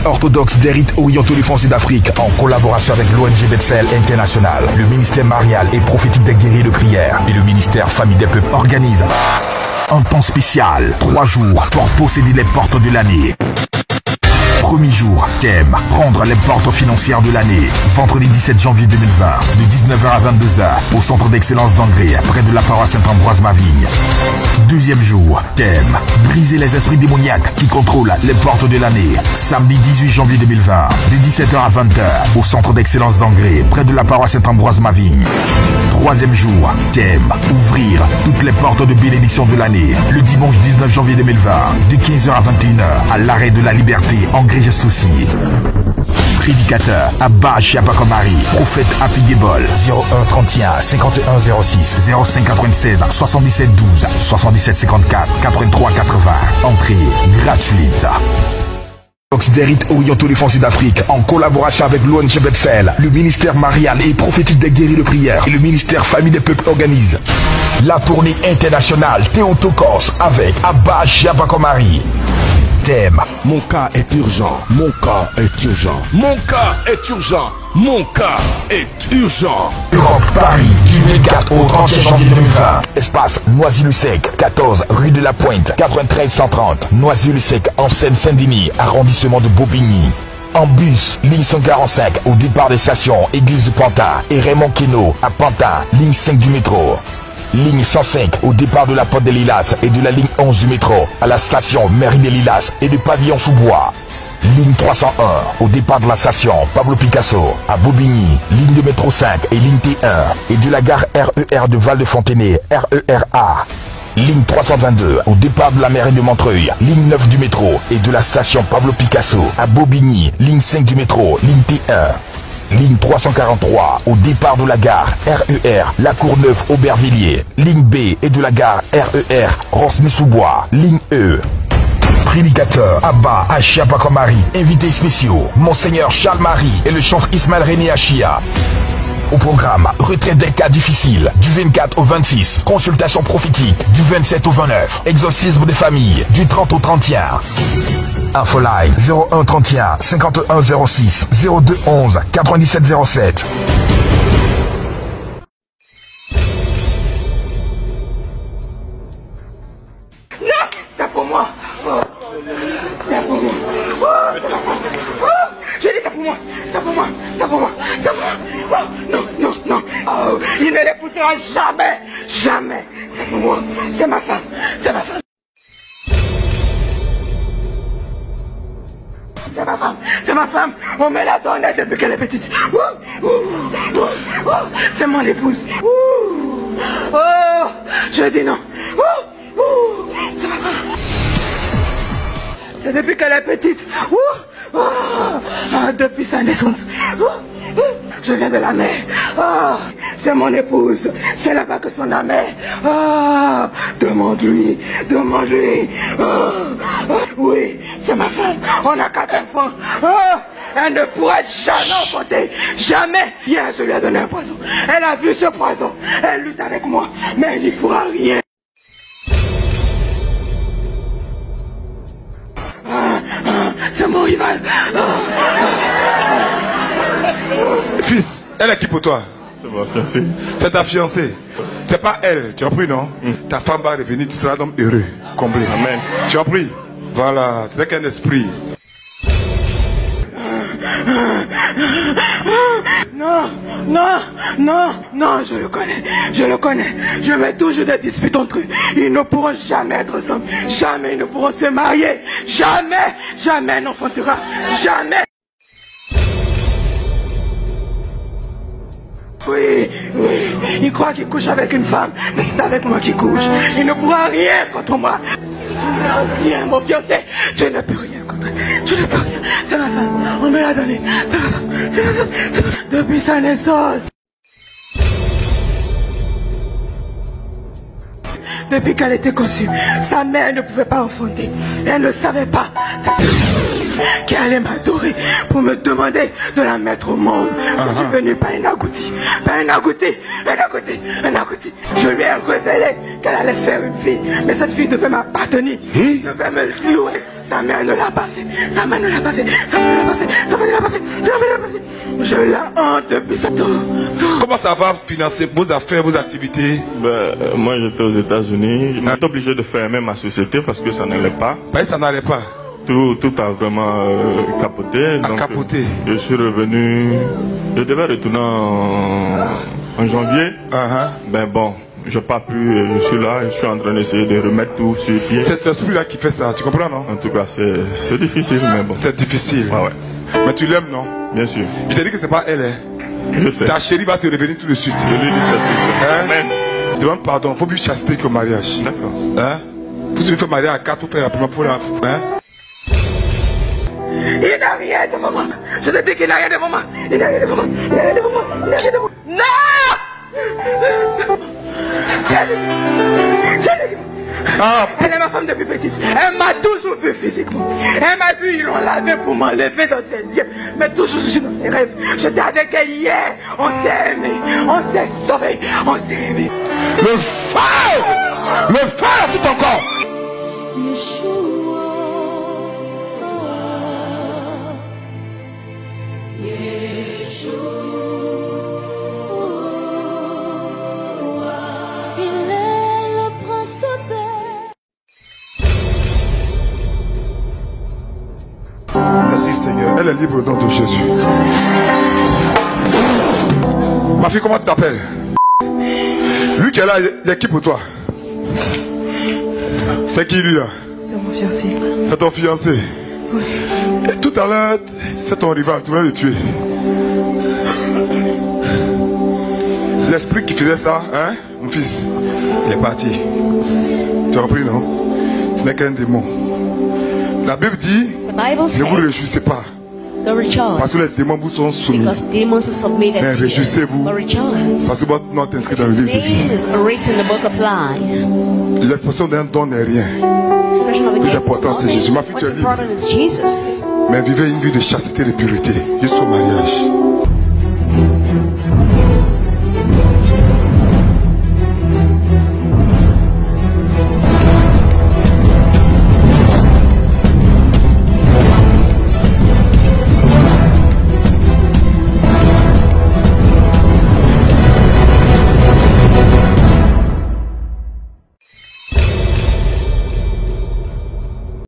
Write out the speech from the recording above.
orthodoxe des rites orientaux du Foncier d'Afrique, en collaboration avec l'ONG Bethel International, le ministère marial et prophétique des guerriers de prière et le ministère Famille des Peuples organise un temps spécial, 3 jours pour posséder les portes de l'année. Premier jour, thème, prendre les portes financières de l'année. Vendredi 17 janvier 2020, de 19h à 22h, au centre d'excellence d'Angré, près de la paroisse Saint-Ambroise-Mavigne. Deuxième jour, thème, briser les esprits démoniaques qui contrôlent les portes de l'année. Samedi 18 janvier 2020, de 17h à 20h, au centre d'excellence d'Angré, près de la paroisse Saint-Ambroise-Mavigne. Troisième jour, thème, ouvrir toutes les portes de bénédiction de l'année. Le dimanche 19 janvier 2020, de 15h à 21h, à l'arrêt de la Liberté, Angré Gestouci. Prédicateur Abba Chiapakomari, prophète Happy Gebol, 01 31 51 06 05 96 77 12 77 54 83 80. Entrée gratuite. Des rites orientaux du Foncier d'Afrique, en collaboration avec l'ONG Bethel, le ministère marial et prophétique des guerriers de prière et le ministère Famille des Peuples organise la tournée internationale Théotokos avec Abba Chiapakomari. Thème, mon cas est urgent, mon cas est urgent, mon cas est urgent, mon cas est urgent. Europe, Paris, du 24 au 30 janvier 2020. Espace Noisy-le-Sec, 14 rue de la Pointe, 93 130. Noisy-le-Sec, en Seine-Saint-Denis, arrondissement de Bobigny. En bus, ligne 145 au départ des stations Église du Pantin et Raymond Queneau à Pantin, ligne 5 du métro. Ligne 105 au départ de la Porte des Lilas et de la ligne 11 du métro à la station Mairie des Lilas et du pavillon sous-bois. Ligne 301 au départ de la station Pablo Picasso à Bobigny, ligne de métro 5 et ligne T1 et de la gare RER de Val-de-Fontenay, RERA. Ligne 322 au départ de la mairie de Montreuil, ligne 9 du métro et de la station Pablo Picasso à Bobigny, ligne 5 du métro, ligne T1. Ligne 343 au départ de la gare RER La Courneuve Aubervilliers, ligne B et de la gare RER Rosny-sous-Bois, ligne E. Prédicateur Abba Chiapakomari, invités spéciaux Monseigneur Charles Marie et le chantre Ismaël René Achia. Au programme, retraite des cas difficiles, du 24 au 26, consultation prophétique, du 27 au 29, exorcisme des familles, du 30 au 31. Infoline 01 31 51 06 02 11 97 07. Non, c'est pour moi. Oh, c'est pour moi. Oh, c'est la fin. Oh, je dis c'est pour moi. C'est pour moi. C'est pour moi. C'est pour moi. Oh, non, non, non. Oh, il ne l'épousera jamais. Jamais. C'est pour moi. C'est ma femme. C'est ma femme. C'est ma femme, c'est ma femme, on me la donne depuis qu'elle est petite. C'est mon épouse. Oh, je dis non. C'est ma femme. C'est depuis qu'elle est petite. Depuis sa naissance. Je viens de la mer. C'est mon épouse. C'est là-bas que son âme est. Demande-lui. Demande-lui. Oui, c'est ma femme. On a 4 enfants. Elle ne pourra jamais enfanter. Jamais. Hier, je lui ai donné un poison. Elle a vu ce poison. Elle lutte avec moi. Mais elle n'y pourra rien. C'est mon rival. Fils, elle est qui pour toi? C'est ma fiancée. C'est ta fiancée. C'est pas elle, tu as pris, non? Ta femme va revenir, tu seras un homme heureux, comblé. Amen. Tu as pris? Voilà, c'est qu'un esprit. Non, non, non, non, je le connais, je le connais. Je mets toujours des disputes entre eux. Ils ne pourront jamais être ensemble. Jamais ils ne pourront se marier. Jamais, jamais n'enfantera. Jamais. Oui, oui, il croit qu'il couche avec une femme, mais c'est avec moi qu'il couche. Il ne pourra rien contre moi. Rien, mon fiancé, tu ne peux rien contre elle. Tu ne peux rien. C'est ma femme, on me l'a donnée. C'est ma femme, c'est ma femme, c'est ma femme. Depuis sa naissance. Depuis qu'elle était conçue, sa mère ne pouvait pas enfanter. Elle ne savait pas. Ça c'est qui allait m'adorer pour me demander de la mettre au monde. Je suis venu par un agouti. Par un agouti. Un agouti. Un agouti. Je lui ai révélé qu'elle allait faire une fille. Mais cette fille devait m'appartenir. Devait me louer. Sa mère ne l'a pas fait. Sa mère ne l'a pas fait. Sa mère ne l'a pas fait. Sa mère ne l'a pas fait. Sa mère ne l'a pas fait. Je la hante depuis ça. Comment ça va financer vos affaires, vos activités? Moi j'étais aux États-Unis. J'étais obligé de fermer ma société parce que ça n'allait pas. Ça n'allait pas. Tout a vraiment capoté. Donc, capoté. Je suis revenu. Je devais retourner en janvier. Ben bon, j'ai pas pu. Je suis là. Je suis en train d'essayer de remettre tout sur pied. C'est cet esprit-là qui fait ça. Tu comprends, non? En tout cas, c'est difficile, mais bon. C'est difficile. Ouais. Mais tu l'aimes, non? Bien sûr. Je t'ai dit que c'est pas elle, hein? Je sais. Ta chérie va te revenir tout de suite. Je lui dis ça tout. Amen. Demande pardon. Faut plus chasteté que mariage. D'accord. Hein? Faut se faire marier à 4 ou faire la première pour la. Hein? Il n'a rien devant moi. Je te dis qu'il n'a rien devant moi. Il n'a rien devant moi. Il n'a rien devant moi. Il n'a rien devant moi. Non! C'est lui. Elle est ma femme depuis petite. Elle m'a toujours vu physiquement. Elle m'a vu, ils l'ont lavé pour m'enlever dans ses yeux. Mais toujours dans ses rêves. J'étais avec elle hier. On s'est aimé. On s'est sauvé. On s'est aimé. Le feu! Le feu tout encore! Merci Seigneur, elle est libre au nom de Jésus. Ma fille, comment tu t'appelles? Lui qui est là, il est qui pour toi? C'est qui lui là? C'est mon fiancé. C'est ton fiancé? Oui. Et tout à l'heure, c'est ton rival, tu voulais le tuer. L'esprit qui faisait ça, hein, mon fils, il est parti. Tu as compris, non? Ce n'est qu'un démon. La Bible dit, ne vous réjouissez pas. Parce que les démons vous sont soumis. Mais réjouissez-vous. Parce que votre nom est inscrit dans le livre de vie. L'expression d'un don n'est rien. Le plus important c'est Jésus. Ma fille, tu es libre. Mais vivez une vie de chasteté et de pureté jusqu'au mariage.